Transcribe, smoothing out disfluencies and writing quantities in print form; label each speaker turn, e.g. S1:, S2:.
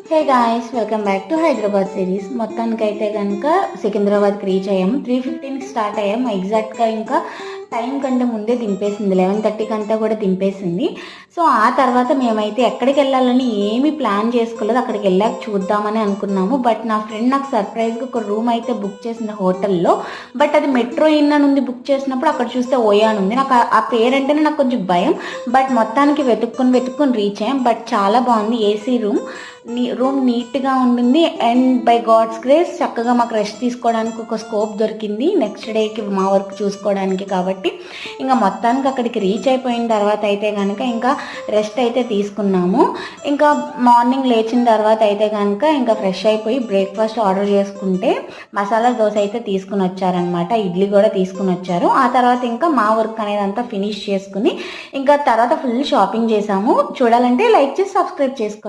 S1: Hey guys, welcome back to Hyderabad series. మొత్తానికైతే కనుక సికింద్రాబాద్కి reach అయ్యాము. 3:15కి స్టార్ట్ అయ్యాము. ఎగ్జాక్ట్గా ఇంకా టైం కంటే ముందే దింపేసింది, 11:30కి అంతా కూడా దింపేసింది. సో ఆ తర్వాత మేమైతే ఎక్కడికి వెళ్ళాలని ఏమీ ప్లాన్ చేసుకోలేదు, అక్కడికి వెళ్ళాక చూద్దామని అనుకున్నాము. బట్ నా ఫ్రెండ్ నాకు సర్ప్రైజ్గా ఒక రూమ్ అయితే బుక్ చేసింది హోటల్లో. బట్ అది మెట్రో ఇన్ నుండి బుక్ చేసినప్పుడు అక్కడ చూస్తే ఓయాన్ ఉంది. నాకు ఆ పేరంటేనే నాకు కొంచెం భయం. బట్ మొత్తానికి వెతుక్కొని రీచ్ అయ్యాం. బట్ చాలా బాగుంది. ఏసీ రూమ్ నీట్గా ఉండింది. అండ్ బై గాడ్స్ గ్రేస్ చక్కగా మాకు రెస్ట్ తీసుకోవడానికి ఒక స్కోప్ దొరికింది నెక్స్ట్ డేకి మా వర్క్ చూసుకోవడానికి. కాబట్టి ఇంకా మొత్తానికి అక్కడికి రీచ్ అయిపోయిన తర్వాత అయితే కనుక ఇంకా రెస్ట్ అయితే తీసుకున్నాము. ఇంకా మార్నింగ్ లేచిన తర్వాత అయితే కనుక ఇంకా ఫ్రెష్ అయిపోయి బ్రేక్ఫాస్ట్ ఆర్డర్ చేసుకుంటే మసాలా దోశ అయితే తీసుకుని వచ్చారనమాట. ఇడ్లీ కూడా తీసుకుని వచ్చారు. ఆ తర్వాత ఇంకా మా వర్క్ అనేది అంతా ఫినిష్ చేసుకుని ఇంకా తర్వాత ఫుల్ షాపింగ్ చేసాము. చూడాలంటే లైక్ చేసి సబ్స్క్రైబ్ చేసుకోండి.